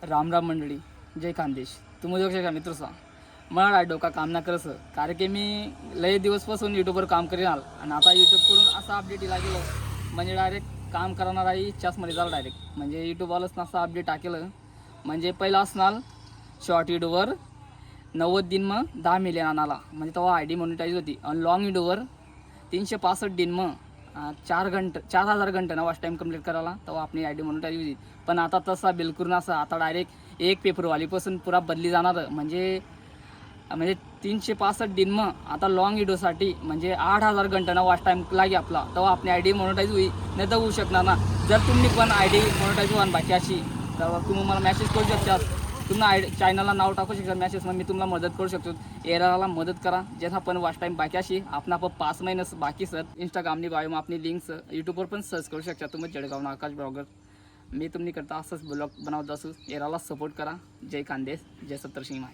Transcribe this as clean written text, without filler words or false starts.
राम राम मंडळी, जय खानदेश. तुम्ही बघू शकता मित्र मला डोका काम ना करस कारण की मी लय दिवसपासून यूट्यूबवर काम करीनाल आणि आता यूट्यूबकडून असा अपडेट इला गेलो म्हणजे डायरेक्ट काम करणारा इच्छाचमध्ये झाला डायरेक्ट म्हणजे यूट्यूबवालाच असा अपडेट टाकेलं म्हणजे पहिला असणार शॉर्ट व्हिडिओवर 90 दिन मग 10 मिलियन आणाला म्हणजे तेव्हा आय डी मॉनिटाईज होती आणि लॉंग व्हिडिओवर 365 दिन मग 4,000 घंटे ना वाच टाईम कंप्लीट करायला तेव्हा आपली आय डी मॉनिटाईज होती. पण आता तसा बिलकुल नसा. आता डायरेक्ट 1 फेब्रुवारीपासून पुरा बदली जाणार म्हणजे म्हणजे 365 दिन मग आता लॉंग व्हिडिओसाठी म्हणजे 8,000 घंटांना वाच टाईम लागे आपला तेव्हा आपली आय डी मॉनिटाईज होईल. नाही तर होऊ शकणार ना. जर तुम्ही पण आय डी मॉनिटाईज व्हाल बाकी अशी तर तुम्ही मला मेसेज करू शकता. तुम्हाला चॅनलला नाव टाकू शकता मेसेज मग मी तुम्हाला मदत करू शकतो. एराला मदत करा ज्यांना पण वाच टाईम बाकी अशी आपण 5 महिने बाकी सर इंस्टाग्रामनी बायो मग आपली लिंक्स यूट्यूबवर पण सर्च करू शकता तुम्ही जळगाव आकाश ब्लॉगर. मी तुम्ही करता असंच ब्लॉग बनवत असू. एराला सपोर्ट करा. जय खानदेश, जय सत्तर सिंह.